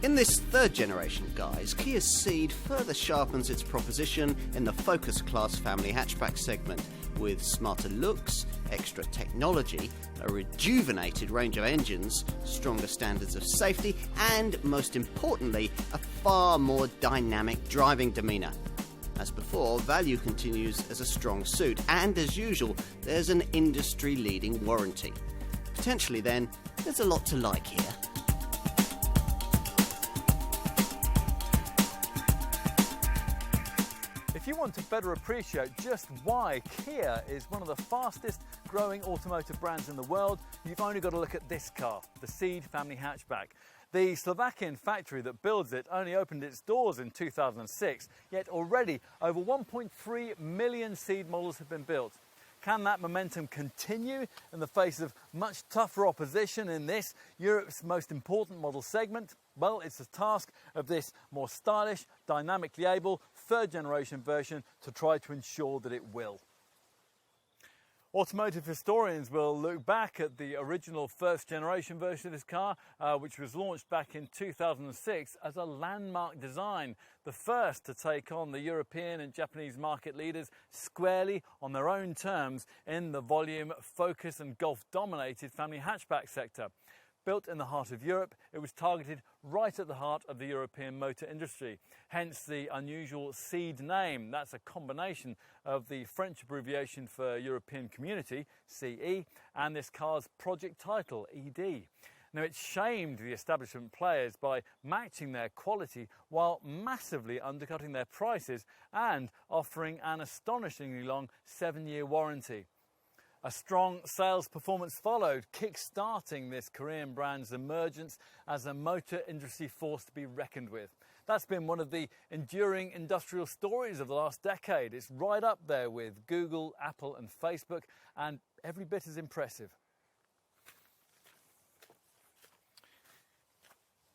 In this third generation, guys, Kia's Ceed further sharpens its proposition in the Focus Class family hatchback segment with smarter looks, extra technology, a rejuvenated range of engines, stronger standards of safety, and, most importantly, a far more dynamic driving demeanour. As before, value continues as a strong suit, and as usual, there's an industry-leading warranty. Potentially then, there's a lot to like here. If you want to better appreciate just why Kia is one of the fastest growing automotive brands in the world, you've only got to look at this car, the Ceed family hatchback. The Slovakian factory that builds it only opened its doors in 2006, yet already over 1.3 million Ceed models have been built. Can that momentum continue in the face of much tougher opposition in this, Europe's most important model segment? Well, it's the task of this more stylish, dynamically able, third generation version to try to ensure that it will. Automotive historians will look back at the original first generation version of this car, which was launched back in 2006 as a landmark design, the first to take on the European and Japanese market leaders squarely on their own terms in the volume, Focus and Golf dominated family hatchback sector. Built in the heart of Europe, it was targeted right at the heart of the European motor industry, hence the unusual Ceed name. That's a combination of the French abbreviation for European Community, CE, and this car's project title, ED. Now, it shamed the establishment players by matching their quality while massively undercutting their prices and offering an astonishingly long 7-year warranty. A strong sales performance followed, kick-starting this Korean brand's emergence as a motor industry force to be reckoned with. That's been one of the enduring industrial stories of the last decade. It's right up there with Google, Apple and Facebook, and every bit as impressive.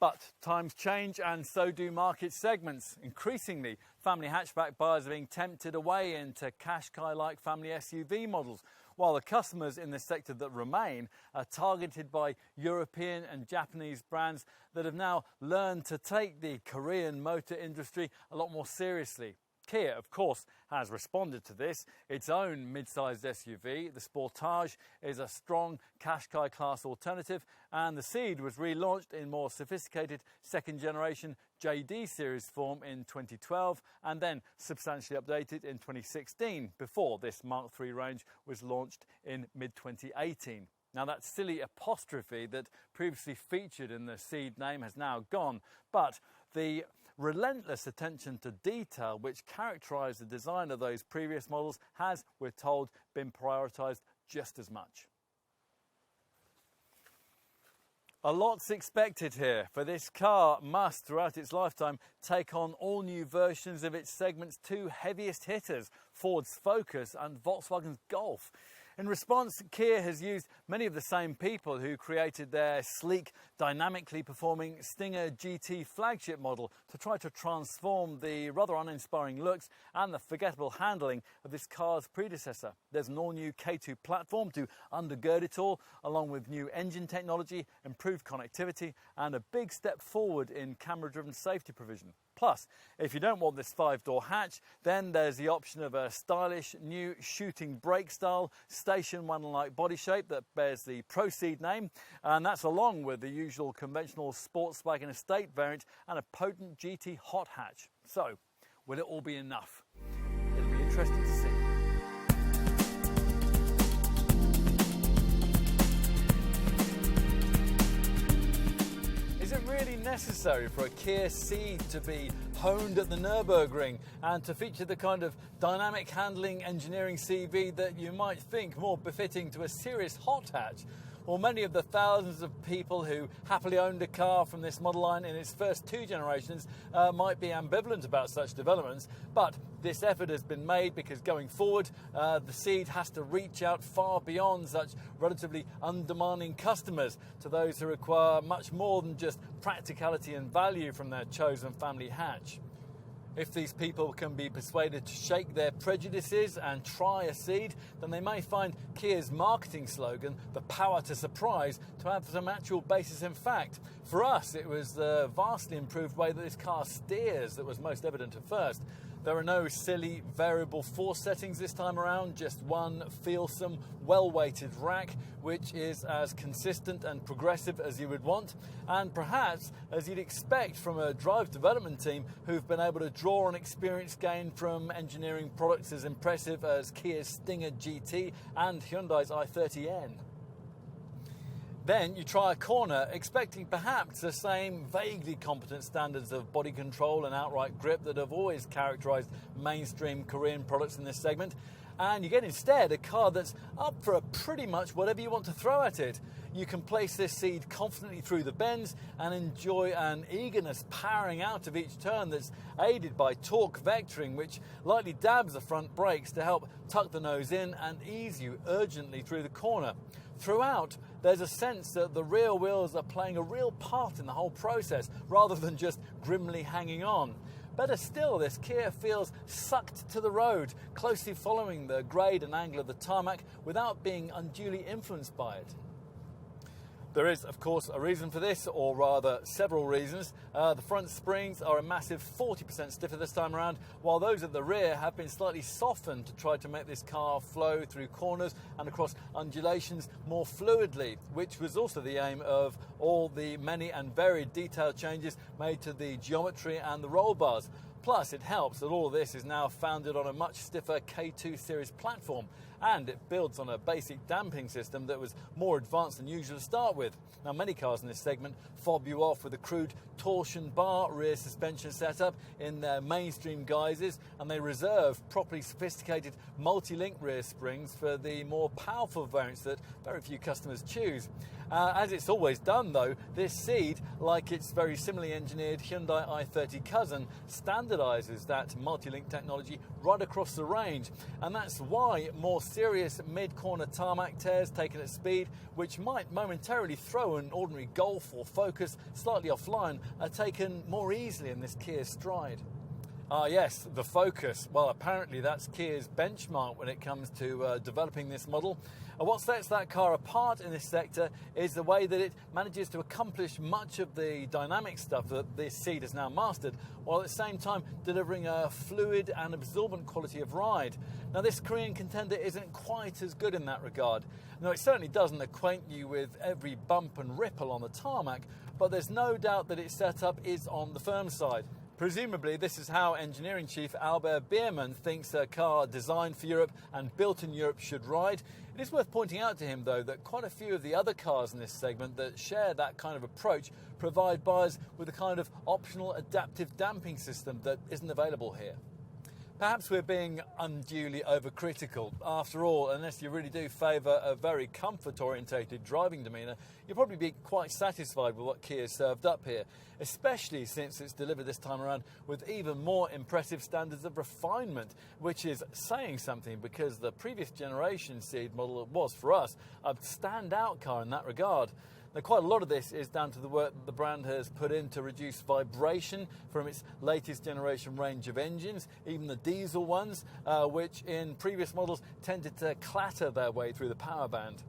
But times change and so do market segments. Increasingly, family hatchback buyers are being tempted away into Qashqai-like family SUV models, while the customers in this sector that remain are targeted by European and Japanese brands that have now learned to take the Korean motor industry a lot more seriously. Kia, of course, has responded to this. Its own mid-sized SUV, the Sportage, is a strong Qashqai class alternative, and the Ceed was relaunched in more sophisticated second-generation JD series form in 2012 and then substantially updated in 2016 before this Mark III range was launched in mid-2018. Now, that silly apostrophe that previously featured in the Ceed name has now gone, but the relentless attention to detail which characterised the design of those previous models has, we're told, been prioritised just as much. A lot's expected here, for this car must, throughout its lifetime, take on all new versions of its segment's two heaviest hitters, Ford's Focus and Volkswagen's Golf. In response, Kia has used many of the same people who created their sleek, dynamically performing Stinger GT flagship model to try to transform the rather uninspiring looks and the forgettable handling of this car's predecessor. There's an all-new K2 platform to undergird it all, along with new engine technology, improved connectivity, and a big step forward in camera-driven safety provision. Plus, if you don't want this 5-door hatch, then there's the option of a stylish new shooting brake style station wagon-like body shape that bears the Pro Ceed name, and that's along with the usual conventional sports wagon estate variant and a potent GT hot hatch. So, will it all be enough? It'll be interesting to see. Is it really necessary for a Kia Ceed to be honed at the Nürburgring and to feature the kind of dynamic handling engineering CV that you might think more befitting to a serious hot hatch? Well, many of the thousands of people who happily owned a car from this model line in its first 2 generations might be ambivalent about such developments, but this effort has been made because going forward, the Ceed has to reach out far beyond such relatively undemanding customers to those who require much more than just practicality and value from their chosen family hatch. If these people can be persuaded to shake their prejudices and try a Ceed, then they may find Kia's marketing slogan, the power to surprise, to have some actual basis in fact. For us, it was the vastly improved way that this car steers that was most evident at first. There are no silly variable force settings this time around, just one feelsome, well-weighted rack, which is as consistent and progressive as you would want, and perhaps as you'd expect from a drive development team who've been able to draw on experience gained from engineering products as impressive as Kia's Stinger GT and Hyundai's i30N. Then you try a corner, expecting perhaps the same vaguely competent standards of body control and outright grip that have always characterised mainstream Korean products in this segment, and you get instead a car that's up for pretty much whatever you want to throw at it. You can place this Ceed confidently through the bends and enjoy an eagerness powering out of each turn that's aided by torque vectoring, which lightly dabs the front brakes to help tuck the nose in and ease you urgently through the corner. Throughout, there's a sense that the rear wheels are playing a real part in the whole process, rather than just grimly hanging on. Better still, this Kia feels sucked to the road, closely following the grade and angle of the tarmac without being unduly influenced by it. There is, of course, a reason for this, or rather several reasons. The front springs are a massive 40% stiffer this time around, while those at the rear have been slightly softened to try to make this car flow through corners and across undulations more fluidly, which was also the aim of all the many and varied detail changes made to the geometry and the roll bars. Plus, it helps that all of this is now founded on a much stiffer K2 series platform, and it builds on a basic damping system that was more advanced than usual to start with. Now, many cars in this segment fob you off with a crude torsion bar rear suspension setup in their mainstream guises, and they reserve properly sophisticated multi-link rear springs for the more powerful variants that very few customers choose. As it's always done, though, this Ceed, like its very similarly engineered Hyundai i30 cousin, standardises that multi-link technology right across the range, and that's why more serious mid-corner tarmac tears taken at speed, which might momentarily throw an ordinary Golf or Focus slightly offline, are taken more easily in this Kia Stride. Ah yes, the Focus. Well, apparently that's Kia's benchmark when it comes to developing this model. And what sets that car apart in this sector is the way that it manages to accomplish much of the dynamic stuff that this Ceed has now mastered, while at the same time delivering a fluid and absorbent quality of ride. Now, this Korean contender isn't quite as good in that regard. Now, it certainly doesn't acquaint you with every bump and ripple on the tarmac, but there's no doubt that its setup is on the firm side. Presumably, this is how engineering chief Albert Biermann thinks a car designed for Europe and built in Europe should ride. It is worth pointing out to him, though, that quite a few of the other cars in this segment that share that kind of approach provide buyers with a kind of optional adaptive damping system that isn't available here. Perhaps we're being unduly overcritical. After all, unless you really do favour a very comfort-orientated driving demeanour, you'll probably be quite satisfied with what Kia served up here, especially since it's delivered this time around with even more impressive standards of refinement, which is saying something, because the previous generation Ceed model was, for us, a standout car in that regard. Now, quite a lot of this is down to the work that the brand has put in to reduce vibration from its latest generation range of engines, even the diesel ones, which in previous models tended to clatter their way through the power band.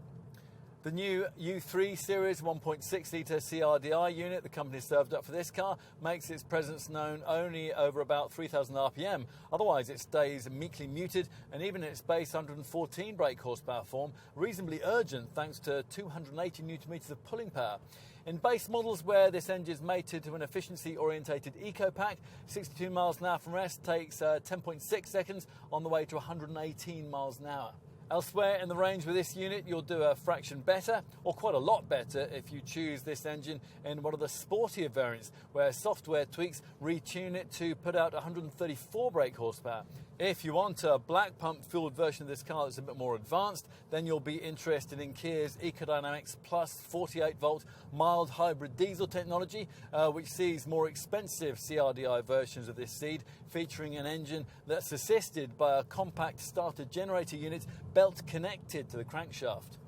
The new U3 series 1.6-litre CRDI unit the company served up for this car makes its presence known only over about 3,000 RPM. Otherwise, it stays meekly muted, and even in its base 114 brake horsepower form, reasonably urgent thanks to 280 Nm of pulling power. In base models where this engine is mated to an efficiency-orientated eco-pack, 62 miles an hour from rest takes 10.6 seconds on the way to 118 miles an hour. Elsewhere in the range with this unit, you'll do a fraction better, or quite a lot better, if you choose this engine in one of the sportier variants, where software tweaks retune it to put out 134 brake horsepower. If you want a black pump fueled version of this car that's a bit more advanced, then you'll be interested in Kia's Ecodynamics Plus 48-volt mild hybrid diesel technology, which sees more expensive CRDI versions of this Ceed featuring an engine that's assisted by a compact starter generator unit belt connected to the crankshaft.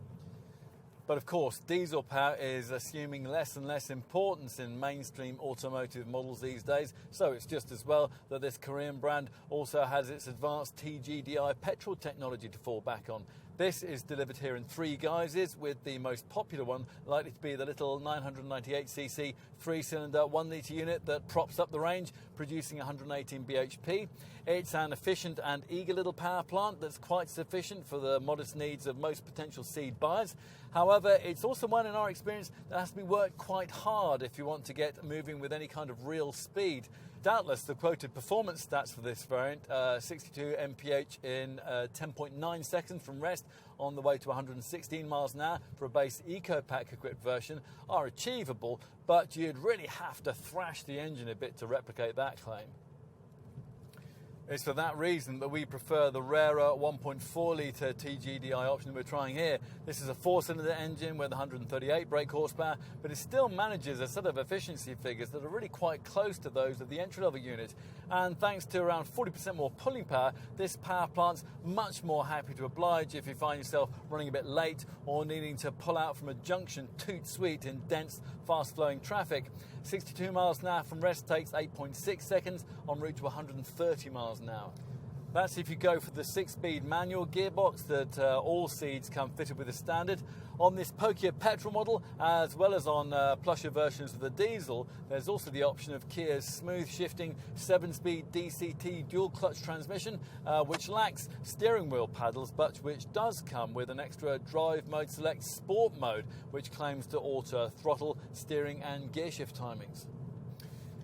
But of course, diesel power is assuming less and less importance in mainstream automotive models these days, so it's just as well that this Korean brand also has its advanced TGDI petrol technology to fall back on. This is delivered here in three guises, with the most popular one likely to be the little 998cc 3-cylinder 1 litre unit that props up the range, producing 118 bhp. It's an efficient and eager little power plant that's quite sufficient for the modest needs of most potential Ceed buyers. However, it's also one in our experience that has to be worked quite hard if you want to get moving with any kind of real speed. Doubtless the quoted performance stats for this variant, 62 mph in 10.9 seconds from rest on the way to 116 miles an hour for a base EcoPack equipped version, are achievable, but you'd really have to thrash the engine a bit to replicate that claim. It's for that reason that we prefer the rarer 1.4 litre TGDI option we're trying here. This is a 4-cylinder engine with 138 brake horsepower, but it still manages a set of efficiency figures that are really quite close to those of the entry-level unit. And thanks to around 40% more pulling power, this power plant's much more happy to oblige if you find yourself running a bit late or needing to pull out from a junction toot sweet in dense, fast-flowing traffic. 62 miles an hour from rest takes 8.6 seconds en route to 130 miles an hour. That's if you go for the 6-speed manual gearbox that all Ceeds come fitted with as standard. On this pokier petrol model, as well as on plusher versions of the diesel, there's also the option of Kia's smooth shifting 7-speed DCT dual clutch transmission, which lacks steering wheel paddles, but which does come with an extra drive mode select sport mode, which claims to alter throttle, steering and gear shift timings.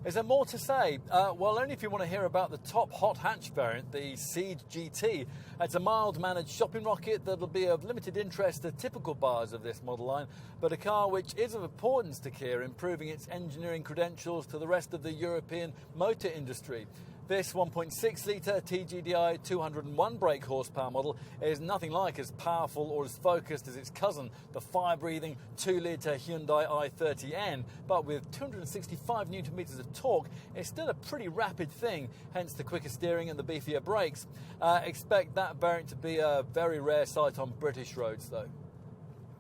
Is there more to say? Well, only if you want to hear about the top hot hatch variant, the Ceed GT. It's a mild-mannered shopping rocket that'll be of limited interest to typical buyers of this model line, but a car which is of importance to Kia, improving its engineering credentials to the rest of the European motor industry. This 1.6 litre TGDI 201 brake horsepower model is nothing like as powerful or as focused as its cousin, the fire-breathing 2 litre Hyundai i30N, but with 265 newton meters of torque, it's still a pretty rapid thing, hence the quicker steering and the beefier brakes. Expect that variant to be a very rare sight on British roads though.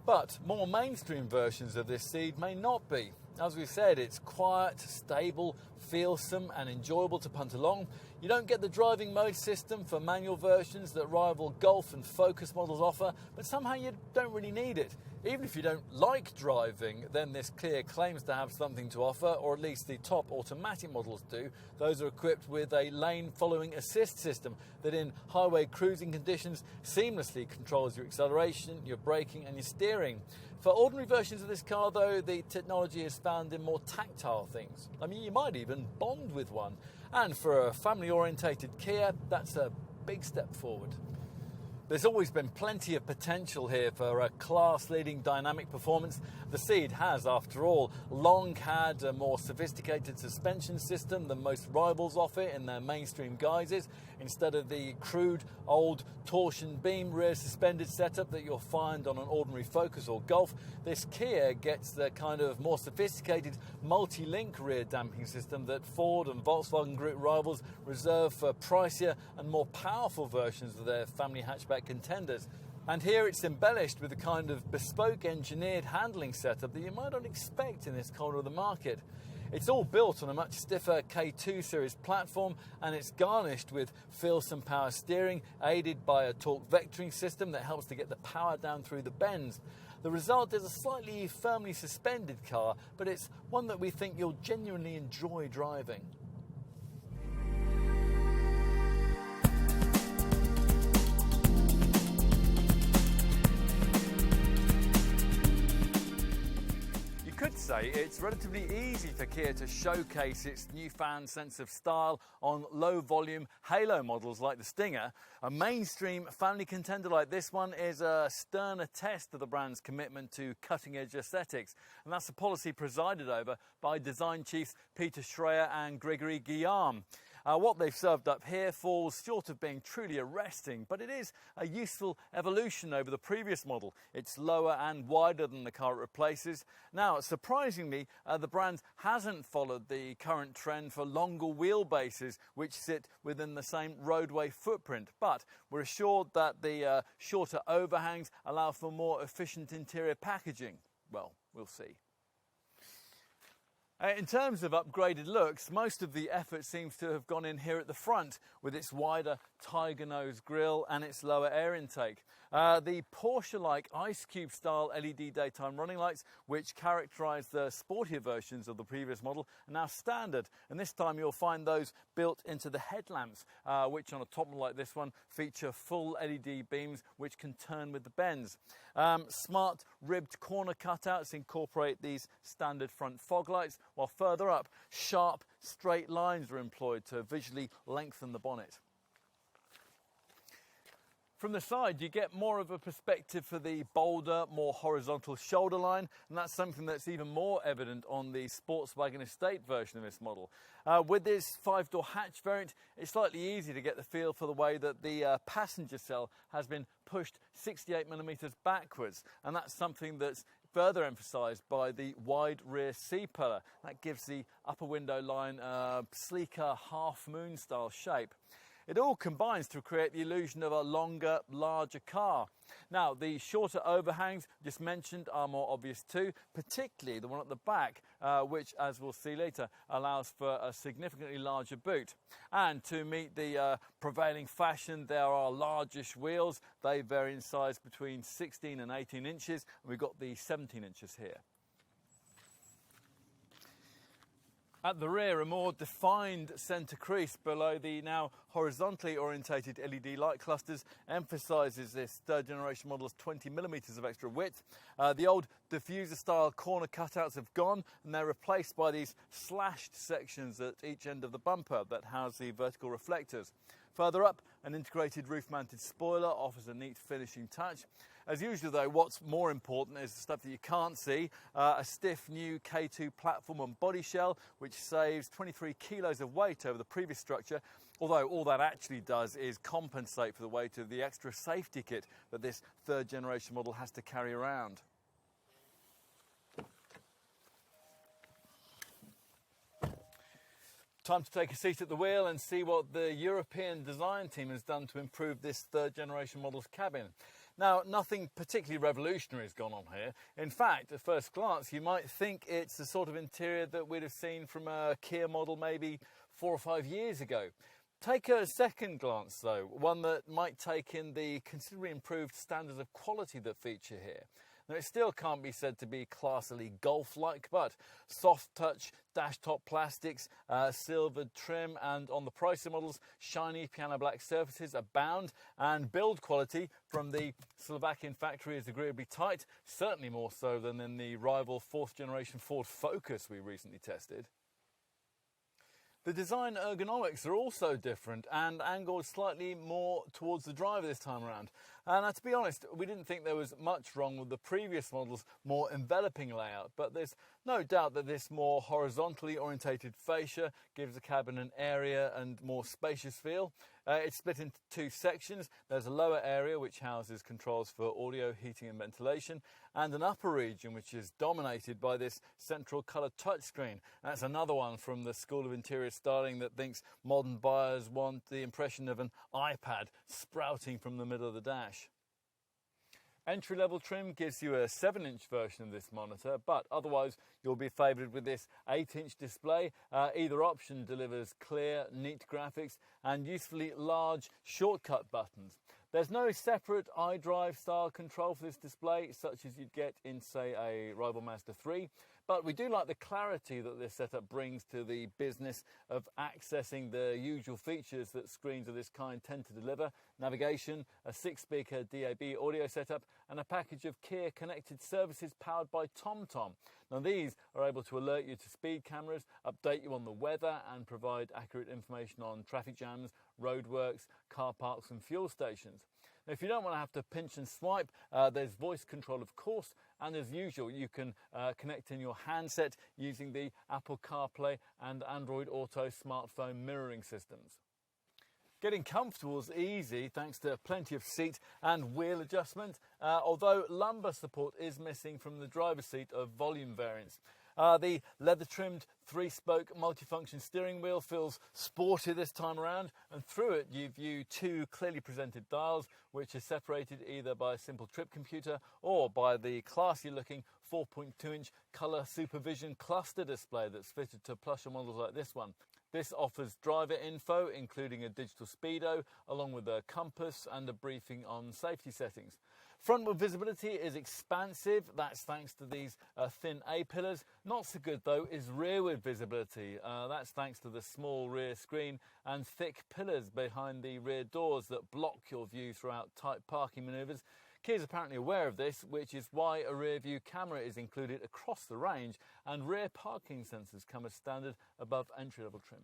But more mainstream versions of this Ceed may not be. As we've said, it's quiet, stable, feelsome and enjoyable to punt along. You don't get the driving mode system for manual versions that rival Golf and Focus models offer, but somehow you don't really need it. Even if you don't like driving, then this Kia claims to have something to offer, or at least the top automatic models do. Those are equipped with a lane-following assist system that in highway cruising conditions seamlessly controls your acceleration, your braking and your steering. For ordinary versions of this car, though, the technology is found in more tactile things. I mean, you might even bond with one. And for a family-orientated Kia, that's a big step forward. There's always been plenty of potential here for a class-leading dynamic performance. The Ceed has, after all, long had a more sophisticated suspension system than most rivals offer in their mainstream guises. Instead of the crude, old torsion beam rear suspended setup that you'll find on an ordinary Focus or Golf, this Kia gets the kind of more sophisticated multi-link rear damping system that Ford and Volkswagen Group rivals reserve for pricier and more powerful versions of their family hatchback contenders. And here it's embellished with a kind of bespoke engineered handling setup that you might not expect in this corner of the market. It's all built on a much stiffer K2 series platform, and it's garnished with feelsome power steering aided by a torque vectoring system that helps to get the power down through the bends. The result is a slightly firmly suspended car, but it's one that we think you'll genuinely enjoy driving. Could say it's relatively easy for Kia to showcase its newfound sense of style on low-volume halo models like the Stinger. A mainstream family contender like this one is a sterner test of the brand's commitment to cutting-edge aesthetics, and that's a policy presided over by design chiefs Peter Schreier and Gregory Guillaume. What they've served up here falls short of being truly arresting, but it is a useful evolution over the previous model. It's lower and wider than the car it replaces. Now, surprisingly, the brand hasn't followed the current trend for longer wheelbases, which sit within the same roadway footprint, but we're assured that the shorter overhangs allow for more efficient interior packaging. Well, we'll see. In terms of upgraded looks, most of the effort seems to have gone in here at the front with its wider tiger nose grille and its lower air intake. The Porsche-like Ice Cube style LED daytime running lights, which characterise the sportier versions of the previous model, are now standard, and this time you'll find those built into the headlamps, which on a top model like this one feature full LED beams which can turn with the bends. Smart ribbed corner cutouts incorporate these standard front fog lights, while further up, sharp straight lines are employed to visually lengthen the bonnet. From the side, you get more of a perspective for the bolder, more horizontal shoulder line, and that's something that's even more evident on the Sportswagen Estate version of this model. With this 5-door hatch variant, it's slightly easier to get the feel for the way that the passenger cell has been pushed 68mm backwards, and that's something that's further emphasised by the wide rear C-pillar. That gives the upper window line a sleeker half-moon style shape. It all combines to create the illusion of a longer, larger car. Now, the shorter overhangs just mentioned are more obvious too, particularly the one at the back, which, as we'll see later, allows for a significantly larger boot. And to meet the prevailing fashion, there are largish wheels. They vary in size between 16 and 18 inches, and we've got the 17 inches here. At the rear, a more defined centre crease below the now horizontally orientated LED light clusters emphasises this third generation model's 20mm of extra width. The old diffuser style corner cutouts have gone, and they're replaced by these slashed sections at each end of the bumper that house the vertical reflectors. Further up, an integrated roof-mounted spoiler offers a neat finishing touch. As usual though, what's more important is the stuff that you can't see. A stiff new K2 platform and body shell, which saves 23 kilos of weight over the previous structure, although all that actually does is compensate for the weight of the extra safety kit that this third generation model has to carry around. Time to take a seat at the wheel and see what the European design team has done to improve this third generation model's cabin. Now, nothing particularly revolutionary has gone on here. In fact, at first glance, you might think it's the sort of interior that we'd have seen from a Kia model maybe 4 or 5 years ago. Take a second glance though, one that might take in the considerably improved standards of quality that feature here. Now, it still can't be said to be classily Golf-like, but soft touch dash-top plastics, silvered trim, and on the pricier models, shiny piano black surfaces abound, and build quality from the Slovakian factory is agreeably tight, certainly more so than in the rival 4th generation Ford Focus we recently tested. The design ergonomics are also different and angled slightly more towards the driver this time around. And to be honest, we didn't think there was much wrong with the previous model's more enveloping layout, but there's no doubt that this more horizontally orientated fascia gives the cabin an airier and more spacious feel. It's split into 2 sections. There's a lower area which houses controls for audio, heating and ventilation, and an upper region which is dominated by this central coloured touchscreen. That's another one from the School of Interior Styling that thinks modern buyers want the impression of an iPad sprouting from the middle of the dash. Entry-level trim gives you a 7-inch version of this monitor, but otherwise you'll be favoured with this 8-inch display. Either option delivers clear, neat graphics and usefully large shortcut buttons. There's no separate iDrive style control for this display, such as you'd get in, say, a rival Mazda 3, but we do like the clarity that this setup brings to the business of accessing the usual features that screens of this kind tend to deliver: navigation, a 6-speaker DAB audio setup, and a package of Kia connected services powered by TomTom. Now, these are able to alert you to speed cameras, update you on the weather, and provide accurate information on traffic jams, roadworks, car parks and fuel stations. If you don't want to have to pinch and swipe, there's voice control, of course, and as usual, you can connect in your handset using the Apple CarPlay and Android Auto smartphone mirroring systems. Getting comfortable is easy thanks to plenty of seat and wheel adjustment, although lumbar support is missing from the driver's seat of volume variants. The leather-trimmed 3-spoke multifunction steering wheel feels sporty this time around, and through it you view 2 clearly presented dials, which are separated either by a simple trip computer or by the classy-looking 4.2-inch colour supervision cluster display that's fitted to plusher models like this one. This offers driver info, including a digital speedo, along with a compass and a briefing on safety settings. Frontward visibility is expansive, that's thanks to these thin A-pillars. Not so good though is rearward visibility, that's thanks to the small rear screen and thick pillars behind the rear doors that block your view throughout tight parking manoeuvres. Kia is apparently aware of this, which is why a rear view camera is included across the range and rear parking sensors come as standard above entry-level trim.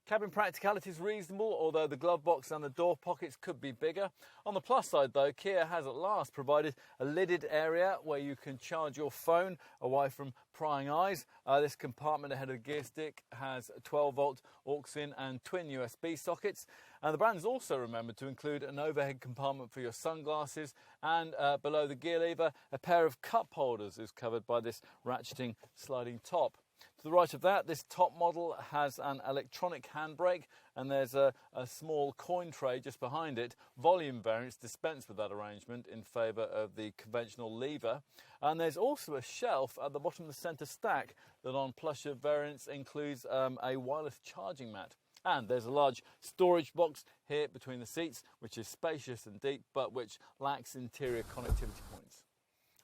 Cabin practicality is reasonable, although the glove box and the door pockets could be bigger. On the plus side though, Kia has at last provided a lidded area where you can charge your phone away from prying eyes. This compartment ahead of the gear stick has a 12-volt aux-in and twin USB sockets. And the brand's also remembered to include an overhead compartment for your sunglasses, and below the gear lever, a pair of cup holders is covered by this ratcheting sliding top. To the right of that, this top model has an electronic handbrake, and there's a small coin tray just behind it. Volume variants dispense with that arrangement in favour of the conventional lever. And there's also a shelf at the bottom of the centre stack that on plusher variants includes a wireless charging mat. And there's a large storage box here between the seats, which is spacious and deep, but which lacks interior connectivity points.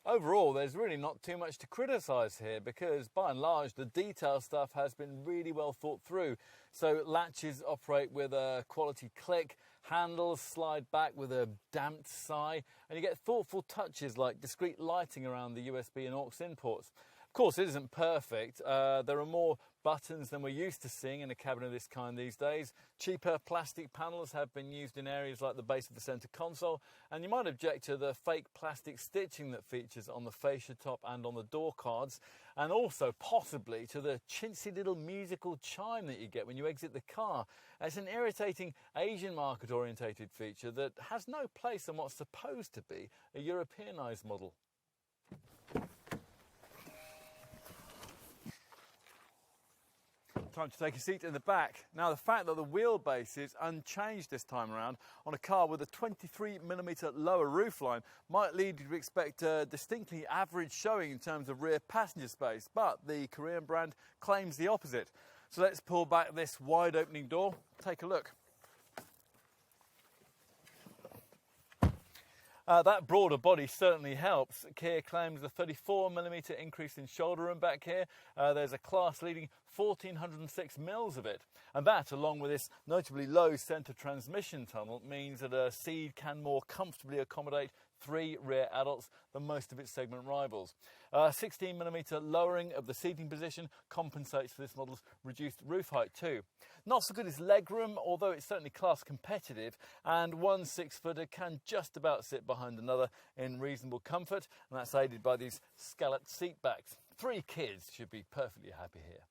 Overall, there's really not too much to criticise here because, by and large, the detail stuff has been really well thought through. So latches operate with a quality click, handles slide back with a damped sigh, and you get thoughtful touches like discrete lighting around the USB and aux-in ports. Of course, it isn't perfect. There are more buttons than we're used to seeing in a cabin of this kind these days. Cheaper plastic panels have been used in areas like the base of the centre console, and you might object to the fake plastic stitching that features on the fascia top and on the door cards, and also possibly to the chintzy little musical chime that you get when you exit the car. It's an irritating Asian market orientated feature that has no place in what's supposed to be a Europeanised model. Time to take a seat in the back. Now, the fact that the wheelbase is unchanged this time around on a car with a 23mm lower roofline might lead you to expect a distinctly average showing in terms of rear passenger space, but the Korean brand claims the opposite. So let's pull back this wide opening door, take a look. That broader body certainly helps. Kia claims the 34mm increase in shoulder room back here. There's a class-leading 1,406 mils of it. And that, along with this notably low centre transmission tunnel, means that a Ceed can more comfortably accommodate 3 rear adults than most of its segment rivals. 16mm lowering of the seating position compensates for this model's reduced roof height too. Not so good is legroom, although it's certainly class competitive, and one 6-footer can just about sit behind another in reasonable comfort, and that's aided by these scalloped seat backs. 3 kids should be perfectly happy here.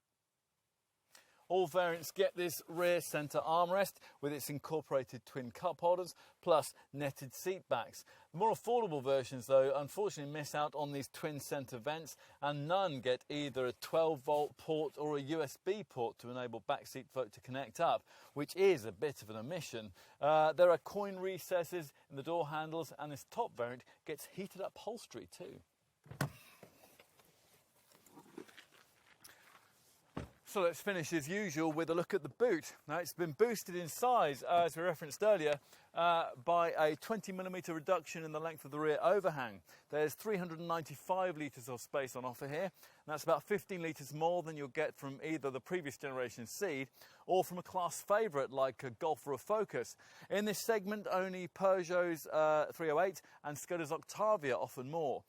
All variants get this rear centre armrest with its incorporated twin cup holders plus netted seat backs. The more affordable versions though unfortunately miss out on these twin centre vents, and none get either a 12-volt port or a USB port to enable backseat folk to connect up, which is a bit of an omission. There are coin recesses in the door handles, and this top variant gets heated upholstery too. So let's finish as usual with a look at the boot. Now, it's been boosted in size, as we referenced earlier, by a 20mm reduction in the length of the rear overhang. There's 395 litres of space on offer here, and that's about 15 litres more than you'll get from either the previous generation Ceed or from a class favourite like a Golf or a Focus. In this segment, only Peugeot's 308 and Skoda's Octavia offer more.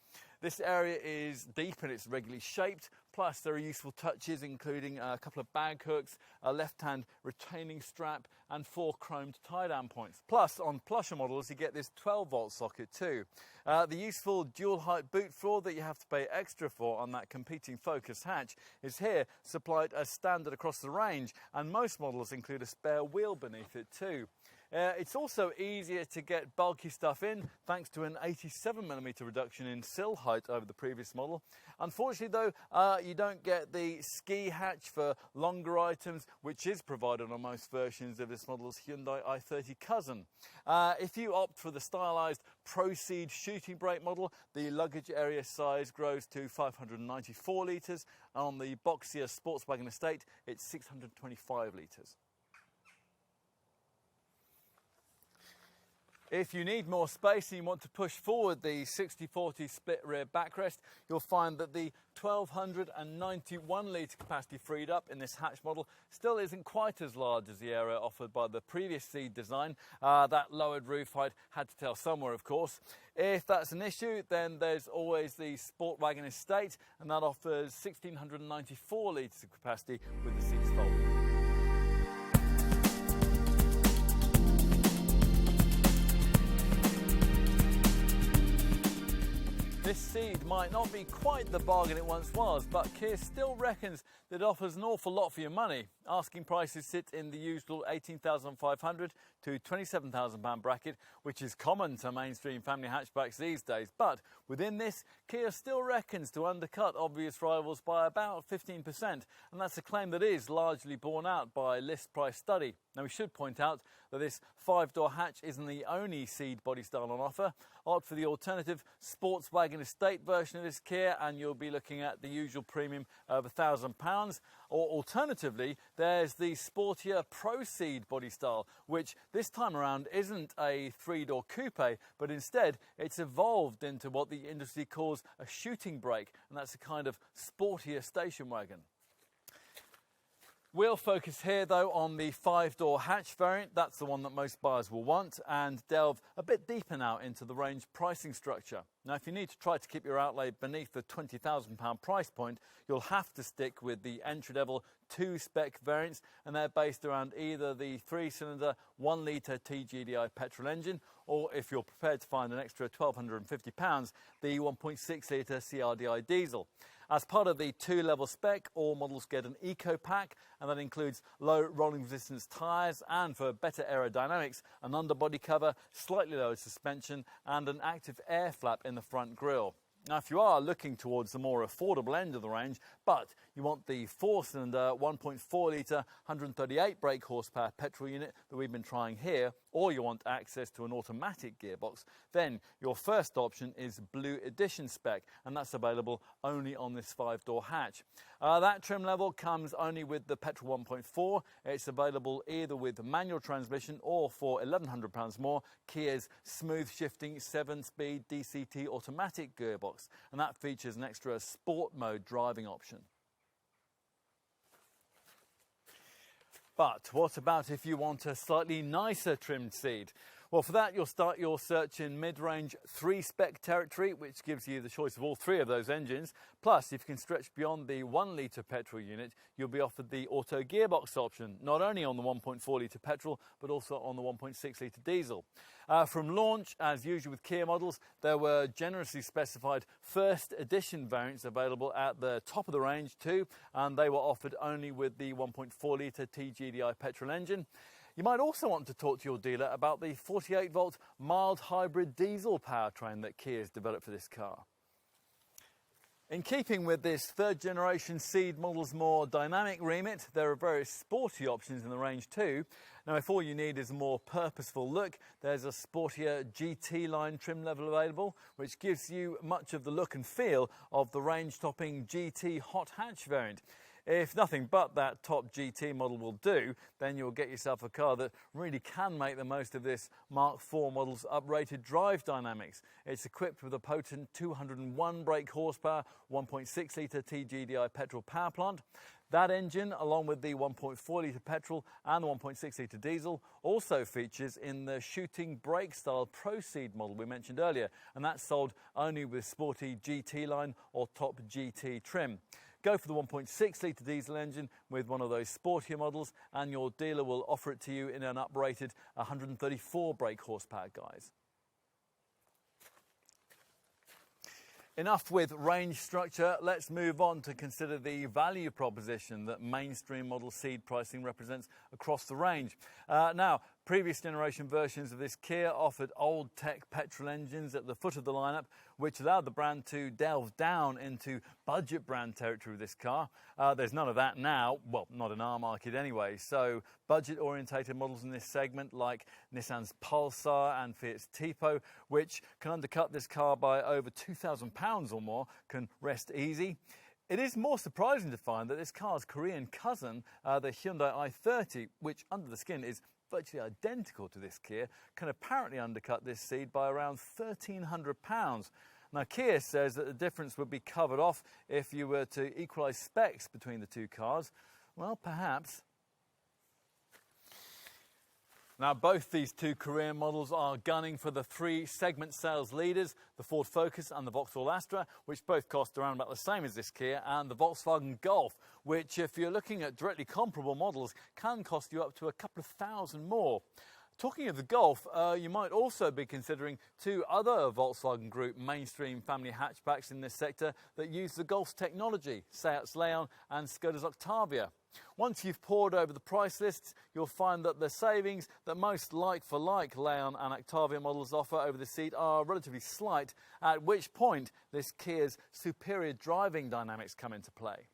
This area is deep and it's regularly shaped, plus there are useful touches including a couple of bag hooks, a left-hand retaining strap and 4 chromed tie-down points. Plus on plusher models you get this 12-volt socket too. The useful dual-height boot floor that you have to pay extra for on that competing Focus hatch is here supplied as standard across the range, and most models include a spare wheel beneath it too. It's also easier to get bulky stuff in thanks to an 87mm reduction in sill height over the previous model. Unfortunately though, you don't get the ski hatch for longer items, which is provided on most versions of this model's Hyundai i30 cousin. If you opt for the stylised Pro Ceed shooting brake model, the luggage area size grows to 594 litres, and on the boxier Sportswagen Estate it's 625 litres. If you need more space and you want to push forward the 60/40 split rear backrest, you'll find that the 1291 litre capacity freed up in this hatch model still isn't quite as large as the area offered by the previous Ceed design. That lowered roof height had to tell somewhere, of course. If that's an issue, then there's always the Sportwagen Estate, and that offers 1694 litres of capacity with the seats folded. This Ceed might not be quite the bargain it once was, but Kia still reckons that it offers an awful lot for your money. Asking prices sit in the usual £18,500 to £27,000 bracket, which is common to mainstream family hatchbacks these days. But within this, Kia still reckons to undercut obvious rivals by about 15%, and that's a claim that is largely borne out by list price study. Now we should point out that this 5-door hatch isn't the only Ceed body style on offer. Opt for the alternative Sportswagen Estate version of this Kia and you'll be looking at the usual premium of £1,000. Or alternatively, there's the sportier Pro Ceed body style, which this time around isn't a 3-door coupe, but instead it's evolved into what the industry calls a shooting brake, and that's a kind of sportier station wagon. We'll focus here though on the 5-door hatch variant. That's the one that most buyers will want, and delve a bit deeper now into the range pricing structure. Now if you need to try to keep your outlay beneath the £20,000 price point, you'll have to stick with the entry-level 2-spec variants, and they're based around either the 3-cylinder 1-litre TGDI petrol engine, or if you're prepared to find an extra £1,250, the 1.6-litre CRDI diesel. As part of the 2-level spec, all models get an eco pack, and that includes low rolling resistance tyres and, for better aerodynamics, an underbody cover, slightly lowered suspension and an active air flap in the front grille. Now if you are looking towards the more affordable end of the range, but you want the 4-cylinder 1.4-litre 138 brake horsepower petrol unit that we've been trying here, or you want access to an automatic gearbox, then your first option is Blue Edition spec, and that's available only on this 5-door hatch. That trim level comes only with the petrol 1.4. It's available either with manual transmission or, for £1,100 more, Kia's smooth shifting 7-speed DCT automatic gearbox, and that features an extra sport mode driving option. But what about if you want a slightly nicer trimmed Ceed? Well, for that, you'll start your search in mid-range 3-spec territory, which gives you the choice of all 3 of those engines. Plus, if you can stretch beyond the 1-litre petrol unit, you'll be offered the auto gearbox option, not only on the 1.4-litre petrol, but also on the 1.6-litre diesel. From launch, as usual with Kia models, there were generously specified first edition variants available at the top of the range too, and they were offered only with the 1.4-litre TGDI petrol engine. You might also want to talk to your dealer about the 48-volt mild hybrid diesel powertrain that Kia has developed for this car. In keeping with this 3rd-generation Ceed model's more dynamic remit, there are various sporty options in the range too. Now, if all you need is a more purposeful look, there's a sportier GT line trim level available, which gives you much of the look and feel of the range-topping GT hot hatch variant. If nothing but that top GT model will do, then you'll get yourself a car that really can make the most of this Mark IV model's uprated drive dynamics. It's equipped with a potent 201 brake horsepower, 1.6-litre TGDI petrol power plant. That engine, along with the 1.4 litre petrol and the 1.6 litre diesel, also features in the shooting brake style Pro Ceed model we mentioned earlier, and that's sold only with sporty GT line or top GT trim. Go for the 1.6 litre diesel engine with one of those sportier models, and your dealer will offer it to you in an uprated 134 brake horsepower, guys. Enough with range structure, let's move on to consider the value proposition that mainstream model Ceed pricing represents across the range. Now, previous generation versions of this Kia offered old tech petrol engines at the foot of the lineup, which allowed the brand to delve down into budget brand territory with this car. There's none of that now, well, not in our market anyway, so budget orientated models in this segment like Nissan's Pulsar and Fiat's Tipo, which can undercut this car by over £2,000 or more, can rest easy. It is more surprising to find that this car's Korean cousin, the Hyundai i30, which under the skin is virtually identical to this Kia, can apparently undercut this Ceed by around £1,300. Now, Kia says that the difference would be covered off if you were to equalise specs between the two cars. Well, perhaps. Now, both these two Korean models are gunning for the three segment sales leaders, the Ford Focus and the Vauxhall Astra, which both cost around about the same as this Kia, and the Volkswagen Golf, which, if you're looking at directly comparable models, can cost you up to a couple of thousand more. Talking of the Golf, you might also be considering two other Volkswagen Group mainstream family hatchbacks in this sector that use the Golf's technology, Seat's Leon and Skoda's Octavia. Once you've pored over the price lists, you'll find that the savings that most like-for-like Leon and Octavia models offer over the Ceed are relatively slight, at which point this Kia's superior driving dynamics come into play.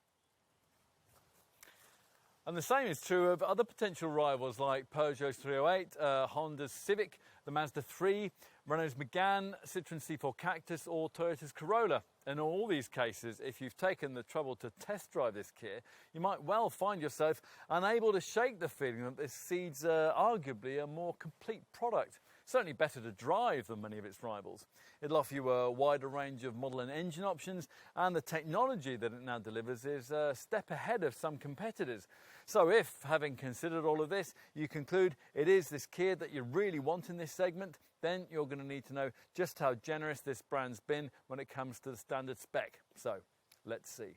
And the same is true of other potential rivals like Peugeot's 308, Honda's Civic, the Mazda 3, Renault's Megane, Citroën C4 Cactus or Toyota's Corolla. In all these cases, if you've taken the trouble to test drive this Kia, you might well find yourself unable to shake the feeling that this Ceed's arguably a more complete product. Certainly better to drive than many of its rivals. It'll offer you a wider range of model and engine options, and the technology that it now delivers is a step ahead of some competitors. So if, having considered all of this, you conclude it is this Kia that you really want in this segment, then you're going to need to know just how generous this brand's been when it comes to the standard spec. So, let's see.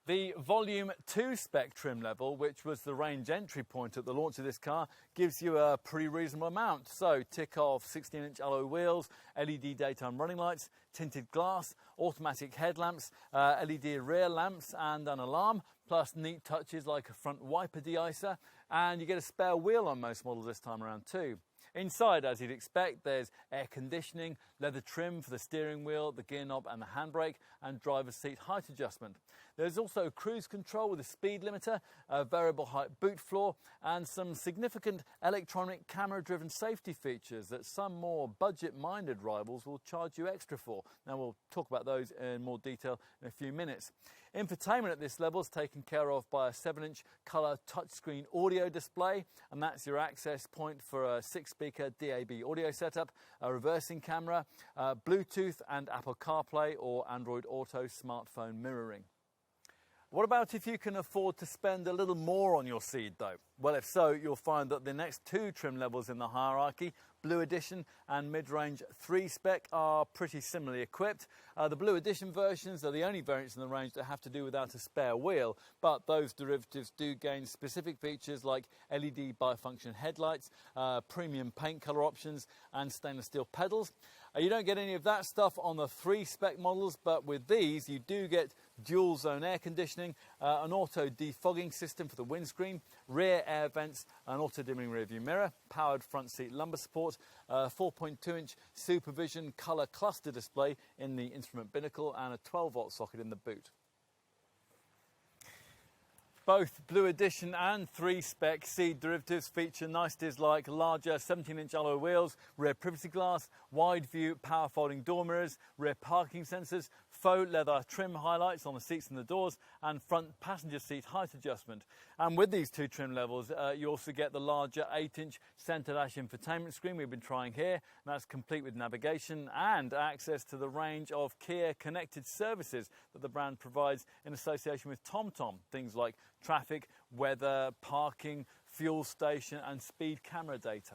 The Volume 2 spec trim level, which was the range entry point at the launch of this car, gives you a pretty reasonable amount. So tick off 16-inch alloy wheels, LED daytime running lights, tinted glass, automatic headlamps, LED rear lamps and an alarm, plus neat touches like a front wiper de-icer, and you get a spare wheel on most models this time around too. Inside, as you'd expect, there's air conditioning, leather trim for the steering wheel, the gear knob and the handbrake, and driver's seat height adjustment. There's also cruise control with a speed limiter, a variable height boot floor, and some significant electronic camera-driven safety features that some more budget-minded rivals will charge you extra for. Now, we'll talk about those in more detail in a few minutes. Infotainment at this level is taken care of by a 7-inch colour touchscreen audio display, and that's your access point for a 6-speaker DAB audio setup, a reversing camera, Bluetooth and Apple CarPlay or Android Auto smartphone mirroring. What about if you can afford to spend a little more on your Ceed though? Well, if so, you'll find that the next two trim levels in the hierarchy, Blue Edition and mid-range 3 spec, are pretty similarly equipped. The Blue Edition versions are the only variants in the range that have to do without a spare wheel, but those derivatives do gain specific features like LED bifunction headlights, premium paint colour options and stainless steel pedals. You don't get any of that stuff on the 3 spec models, but with these you do get dual zone air conditioning, an auto defogging system for the windscreen, rear air vents, an auto dimming rear view mirror, powered front seat lumbar support, 4.2-inch Supervision colour cluster display in the instrument binnacle and a 12-volt socket in the boot. Both Blue Edition and 3-spec Ceed derivatives feature niceties like larger 17-inch alloy wheels, rear privacy glass, wide-view power folding door mirrors, rear parking sensors, faux leather trim highlights on the seats and the doors, and front passenger seat height adjustment. And with these two trim levels, you also get the larger 8-inch centre dash infotainment screen we've been trying here, and that's complete with navigation and access to the range of Kia connected services that the brand provides in association with TomTom, things like traffic, weather, parking, fuel station and speed camera data.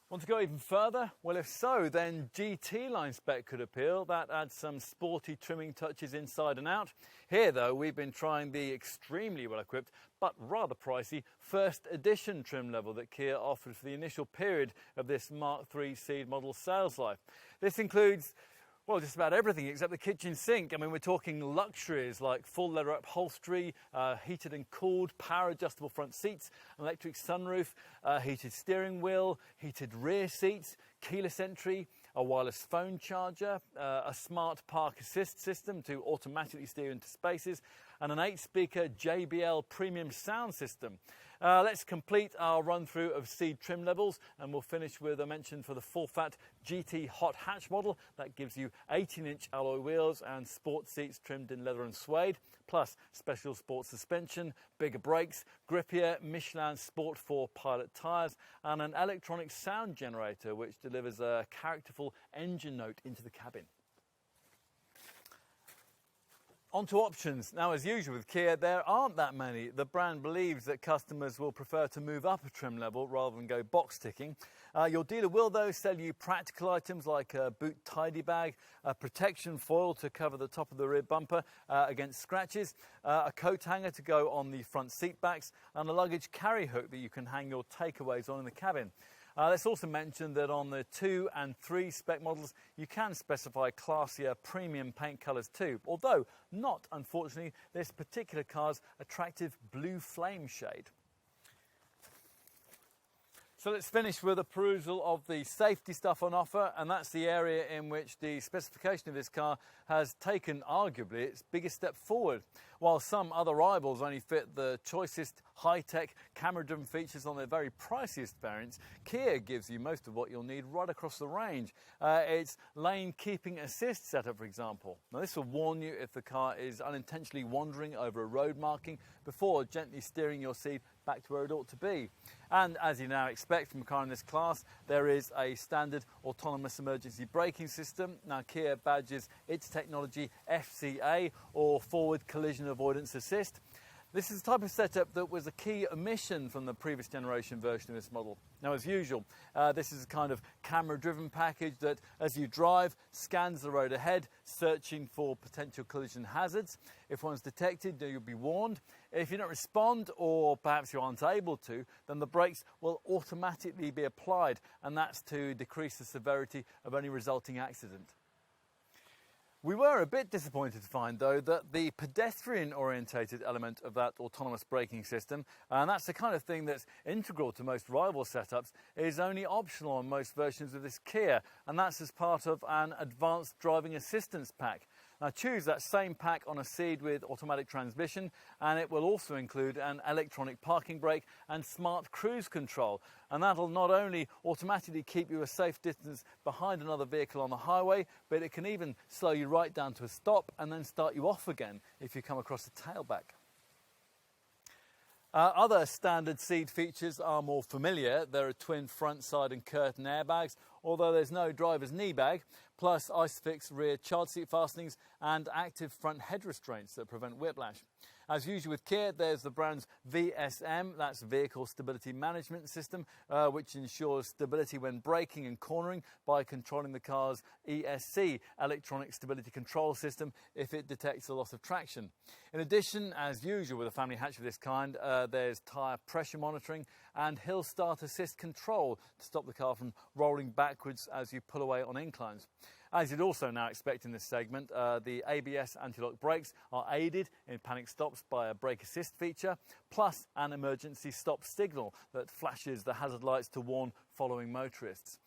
Want to go even further? Well, if so, then GT line spec could appeal. That adds some sporty trimming touches inside and out. Here, though, we've been trying the extremely well-equipped but rather pricey first edition trim level that Kia offered for the initial period of this Mark III Ceed model sales life. This includes, well, just about everything except the kitchen sink. I mean, we're talking luxuries like full leather upholstery, heated and cooled, power adjustable front seats, electric sunroof, heated steering wheel, heated rear seats, keyless entry, a wireless phone charger, a smart park assist system to automatically steer into spaces, and an 8-speaker JBL premium sound system. Let's complete our run through of Ceed trim levels, and we'll finish with a mention for the full-fat GT hot hatch model. That gives you 18-inch alloy wheels and sport seats trimmed in leather and suede, plus special sport suspension, bigger brakes, grippier Michelin Sport 4 Pilot tyres, and an electronic sound generator which delivers a characterful engine note into the cabin. On to options. Now, as usual with Kia, there aren't that many. The brand believes that customers will prefer to move up a trim level rather than go box ticking. Your dealer will, though, sell you practical items like a boot tidy bag, a protection foil to cover the top of the rear bumper against scratches, a coat hanger to go on the front seat backs, and a luggage carry hook that you can hang your takeaways on in the cabin. Let's also mention that on the 2 and 3 spec models, you can specify classier premium paint colours too, although not, unfortunately, this particular car's attractive blue flame shade. So let's finish with a perusal of the safety stuff on offer, and that's the area in which the specification of this car has taken arguably its biggest step forward. While some other rivals only fit the choicest high-tech camera-driven features on their very priciest variants, Kia gives you most of what you'll need right across the range. Its lane keeping assist setup, for example. Now this will warn you if the car is unintentionally wandering over a road marking before gently steering your Ceed back to where it ought to be. And as you now expect from a car in this class, there is a standard autonomous emergency braking system. Now Kia badges its technology FCA, or Forward Collision Avoidance Assist. This is the type of setup that was a key omission from the previous generation version of this model. Now, as usual, this is a kind of camera-driven package that, as you drive, scans the road ahead, searching for potential collision hazards. If one's detected, you'll be warned. If you don't respond, or perhaps you aren't able to, then the brakes will automatically be applied, and that's to decrease the severity of any resulting accident. We were a bit disappointed to find, though, that the pedestrian-orientated element of that autonomous braking system, and that's the kind of thing that's integral to most rival setups, is only optional on most versions of this Kia, and that's as part of an advanced driving assistance pack. Now, choose that same pack on a Ceed with automatic transmission, and it will also include an electronic parking brake and smart cruise control. And that'll not only automatically keep you a safe distance behind another vehicle on the highway, but it can even slow you right down to a stop and then start you off again if you come across a tailback. Other standard Ceed features are more familiar. There are twin front, side and curtain airbags, although there's no driver's knee bag, plus ISOFIX rear child seat fastenings and active front head restraints that prevent whiplash. As usual with Kia, there's the brand's VSM, that's Vehicle Stability Management System, which ensures stability when braking and cornering by controlling the car's ESC, Electronic Stability Control System, if it detects a loss of traction. In addition, as usual with a family hatch of this kind, there's tyre pressure monitoring and hill start assist control to stop the car from rolling backwards as you pull away on inclines. As you'd also now expect in this segment, the ABS anti-lock brakes are aided in panic stops by a brake assist feature, plus an emergency stop signal that flashes the hazard lights to warn following motorists.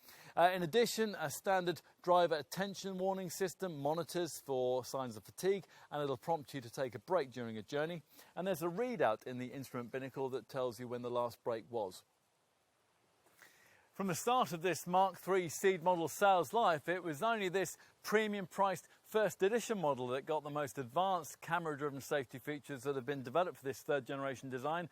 In addition, a standard driver attention warning system monitors for signs of fatigue, and it'll prompt you to take a break during a journey. And there's a readout in the instrument binnacle that tells you when the last break was. From the start of this Mark III Ceed model sales life, it was only this premium-priced first edition model that got the most advanced camera-driven safety features that have been developed for this third-generation design.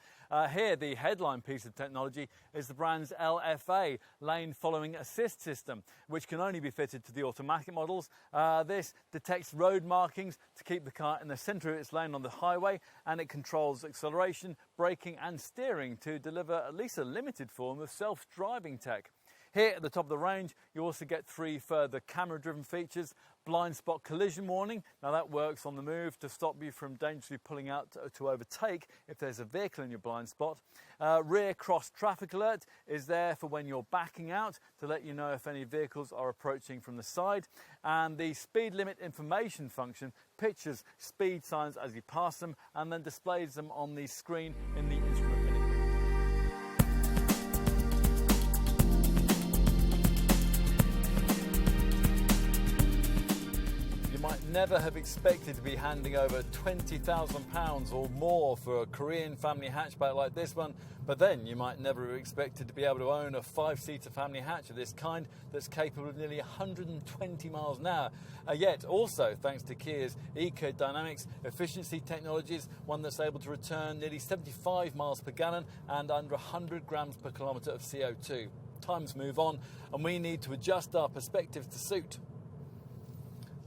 Here, the headline piece of technology is the brand's LFA, Lane Following Assist system, which can only be fitted to the automatic models. This detects road markings to keep the car in the centre of its lane on the highway, and it controls acceleration, braking and steering to deliver at least a limited form of self-driving tech. Here at the top of the range, you also get 3 further camera-driven features. Blind spot collision warning. Now that works on the move to stop you from dangerously pulling out to overtake if there's a vehicle in your blind spot. Rear cross traffic alert is there for when you're backing out to let you know if any vehicles are approaching from the side. And the speed limit information function pictures speed signs as you pass them and then displays them on the screen in the instrument binnacle. Never have expected to be handing over £20,000 or more for a Korean family hatchback like this one, but then you might never have expected to be able to own a 5-seater family hatch of this kind that's capable of nearly 120 miles an hour. Yet also thanks to Kia's eco-dynamics efficiency technologies, one that's able to return nearly 75 miles per gallon and under 100 grams per kilometre of CO2. Times move on and we need to adjust our perspectives to suit.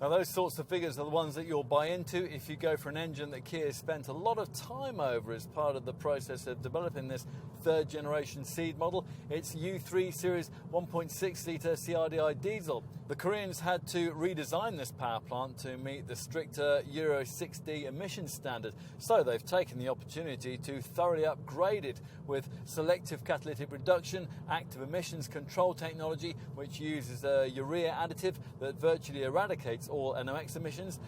Now those sorts of figures are the ones that you'll buy into if you go for an engine that Kia has spent a lot of time over as part of the process of developing this third generation Ceed model. It's U3 series 1.6 litre CRDI diesel. The Koreans had to redesign this power plant to meet the stricter Euro 6D emissions standard, so they've taken the opportunity to thoroughly upgrade it with selective catalytic reduction, active emissions control technology, which uses a urea additive that virtually eradicates all NOx emissions.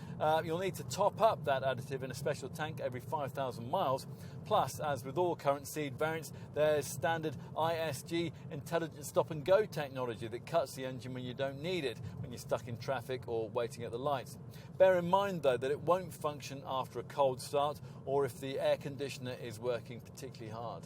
You'll need to top up that additive in a special tank every 5,000 miles. Plus, as with all current Ceed variants, there's standard ISG intelligent stop and go technology that cuts the engine when you don't need it, when you're stuck in traffic or waiting at the lights. Bear in mind though that it won't function after a cold start or if the air conditioner is working particularly hard.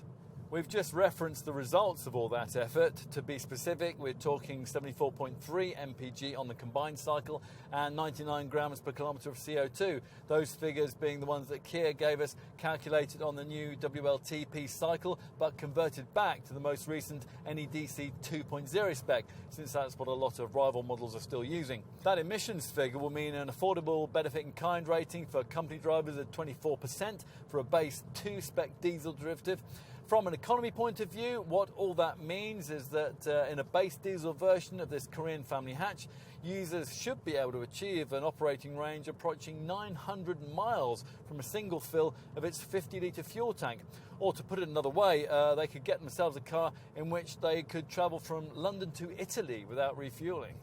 We've just referenced the results of all that effort. To be specific, we're talking 74.3 mpg on the combined cycle and 99 grams per kilometre of CO2. Those figures being the ones that Kia gave us calculated on the new WLTP cycle, but converted back to the most recent NEDC 2.0 spec, since that's what a lot of rival models are still using. That emissions figure will mean an affordable benefit in kind rating for company drivers of 24% for a base 2 spec diesel derivative. From an economy point of view, what all that means is that in a base diesel version of this Korean family hatch, users should be able to achieve an operating range approaching 900 miles from a single fill of its 50-litre fuel tank. Or to put it another way, they could get themselves a car in which they could travel from London to Italy without refuelling.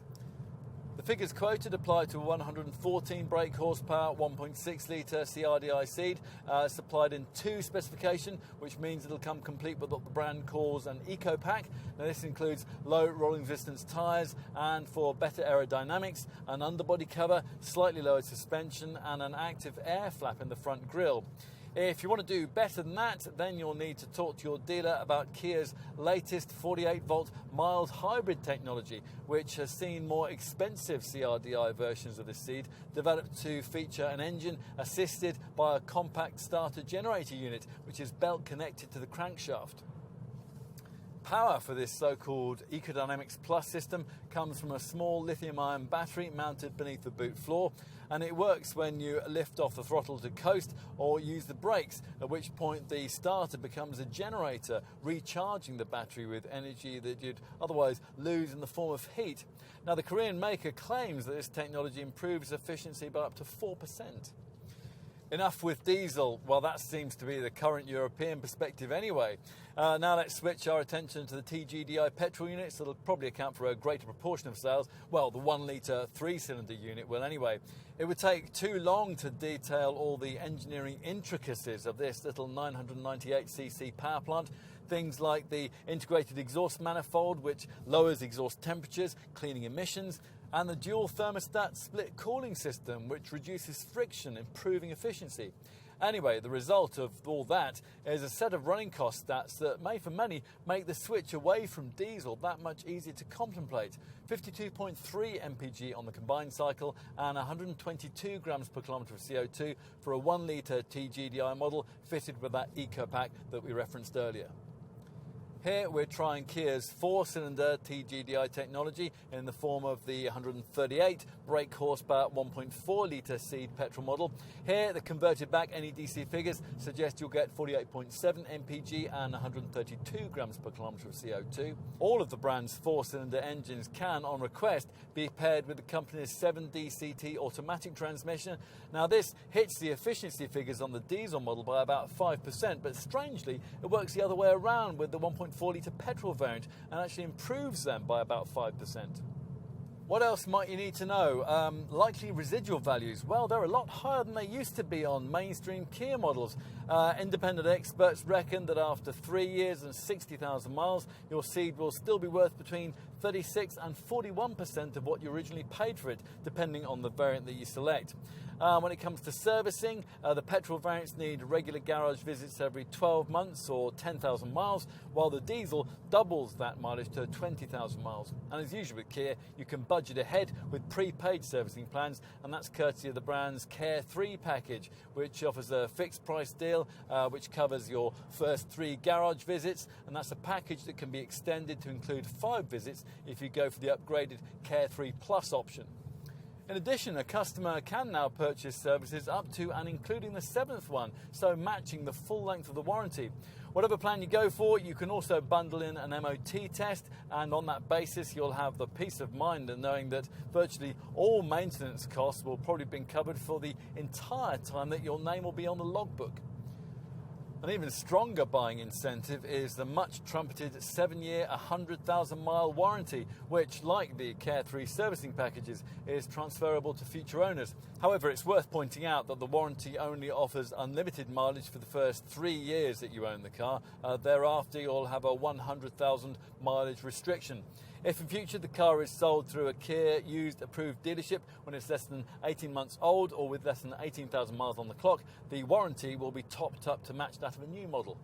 The figures quoted apply to a 114 brake horsepower, 1.6 litre CRDI Ceed, supplied in 2 specification, which means it'll come complete with what the brand calls an eco pack. Now this includes low rolling resistance tyres and, for better aerodynamics, an underbody cover, slightly lowered suspension and an active air flap in the front grille. If you want to do better than that, then you'll need to talk to your dealer about Kia's latest 48-volt mild hybrid technology, which has seen more expensive CRDI versions of the Ceed developed to feature an engine assisted by a compact starter generator unit, which is belt connected to the crankshaft. Power for this so-called Ecodynamics Plus system comes from a small lithium-ion battery mounted beneath the boot floor, and it works when you lift off the throttle to coast or use the brakes, at which point the starter becomes a generator, recharging the battery with energy that you'd otherwise lose in the form of heat. Now, the Korean maker claims that this technology improves efficiency by up to 4%. Enough with diesel. Well, that seems to be the current European perspective anyway. Now let's switch our attention to the TGDI petrol units that'll probably account for a greater proportion of sales. Well, the 1 litre 3-cylinder unit will anyway. It would take too long to detail all the engineering intricacies of this little 998cc power plant. Things like the integrated exhaust manifold, which lowers exhaust temperatures, cleaning emissions, and the dual thermostat split cooling system, which reduces friction, improving efficiency. Anyway, the result of all that is a set of running cost stats that may for many make the switch away from diesel that much easier to contemplate. 52.3 mpg on the combined cycle and 122 grams per kilometre of CO2 for a 1 litre TGDI model fitted with that eco pack that we referenced earlier. Here we're trying Kia's 4-cylinder TGDI technology in the form of the 138 brake horsepower 1.4 litre Ceed petrol model. Here the converted back NEDC figures suggest you'll get 48.7 mpg and 132 grams per kilometre of CO2. All of the brand's 4-cylinder engines can, on request, be paired with the company's 7DCT automatic transmission. Now this hits the efficiency figures on the diesel model by about 5%, but strangely it works the other way around with the 1.4 litre petrol variant and actually improves them by about 5%. What else might you need to know? Likely residual values. Well, they're a lot higher than they used to be on mainstream Kia models. Independent experts reckon that after 3 years and 60,000 miles, your Ceed will still be worth between 36 and 41% of what you originally paid for it, depending on the variant that you select. When it comes to servicing, the petrol variants need regular garage visits every 12 months or 10,000 miles, while the diesel doubles that mileage to 20,000 miles. And as usual with Kia, you can budget ahead with prepaid servicing plans, and that's courtesy of the brand's MK3 package, which offers a fixed price deal which covers your first 3 garage visits, and that's a package that can be extended to include 5 visits if you go for the upgraded MK3 Plus option. In addition, a customer can now purchase services up to and including the 7th one, so matching the full length of the warranty. Whatever plan you go for, you can also bundle in an MOT test, and on that basis you'll have the peace of mind of knowing that virtually all maintenance costs will probably have been covered for the entire time that your name will be on the logbook. An even stronger buying incentive is the much trumpeted 7-year, 100,000 mile warranty, which, like the MK3 servicing packages, is transferable to future owners. However, it's worth pointing out that the warranty only offers unlimited mileage for the first 3 years that you own the car. Thereafter, you'll have a 100,000 mileage restriction. If in future the car is sold through a Kia used approved dealership when it's less than 18 months old or with less than 18,000 miles on the clock, the warranty will be topped up to match that of a new model.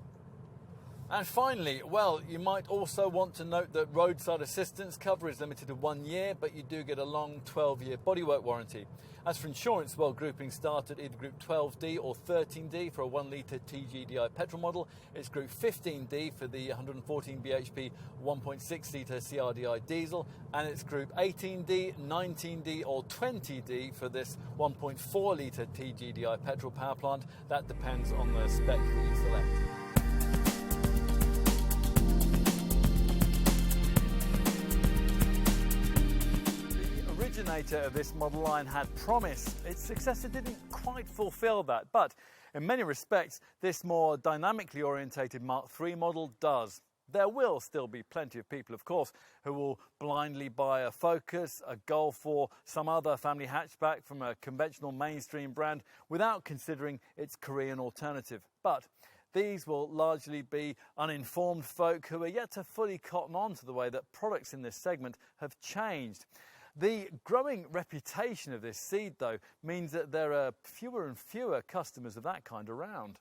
And finally, well, you might also want to note that roadside assistance cover is limited to 1 year, but you do get a long 12-year bodywork warranty. As for insurance, well, groupings start at either Group 12D or 13D for a 1 litre TGDI petrol model. It's Group 15D for the 114 bhp 1.6 litre CRDI diesel, and it's Group 18D, 19D or 20D for this 1.4 litre TGDI petrol power plant. That depends on the spec that you select. The originator of this model line had promise. Its successor didn't quite fulfill that, but in many respects this more dynamically orientated Mark III model does. There will still be plenty of people, of course, who will blindly buy a Focus, a Golf or some other family hatchback from a conventional mainstream brand without considering its Korean alternative. But these will largely be uninformed folk who are yet to fully cotton on to the way that products in this segment have changed. The growing reputation of this Ceed, though, means that there are fewer and fewer customers of that kind around.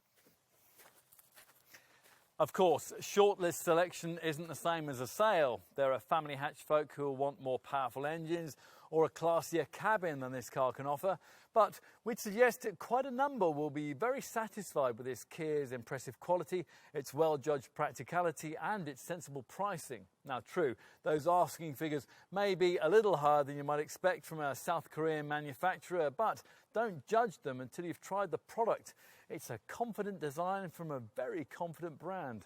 Of course, shortlist selection isn't the same as a sale. There are family hatch folk who will want more powerful engines or a classier cabin than this car can offer, but we'd suggest that quite a number will be very satisfied with this Kia's impressive quality, its well-judged practicality and its sensible pricing. Now true, those asking figures may be a little higher than you might expect from a South Korean manufacturer, but don't judge them until you've tried the product. It's a confident design from a very confident brand.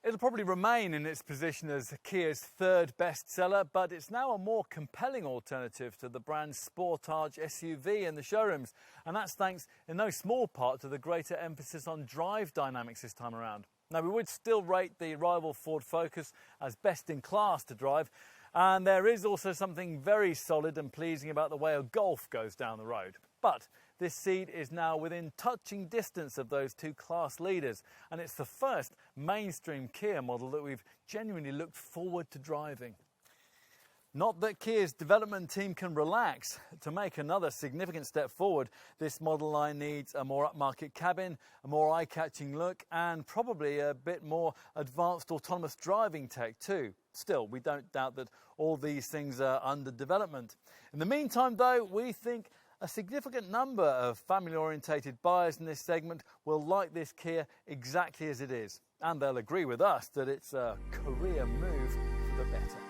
It'll probably remain in its position as Kia's 3rd bestseller, but it's now a more compelling alternative to the brand's Sportage SUV in the showrooms, and that's thanks in no small part to the greater emphasis on drive dynamics this time around. Now, we would still rate the rival Ford Focus as best in class to drive, and there is also something very solid and pleasing about the way a Golf goes down the road. But this Ceed is now within touching distance of those two class leaders, and it's the first mainstream Kia model that we've genuinely looked forward to driving. Not that Kia's development team can relax. To make another significant step forward, this model line needs a more upmarket cabin, a more eye-catching look, and probably a bit more advanced autonomous driving tech too. Still, we don't doubt that all these things are under development. In the meantime, though, we think a significant number of family-orientated buyers in this segment will like this Kia exactly as it is. And they'll agree with us that it's a career move for the better.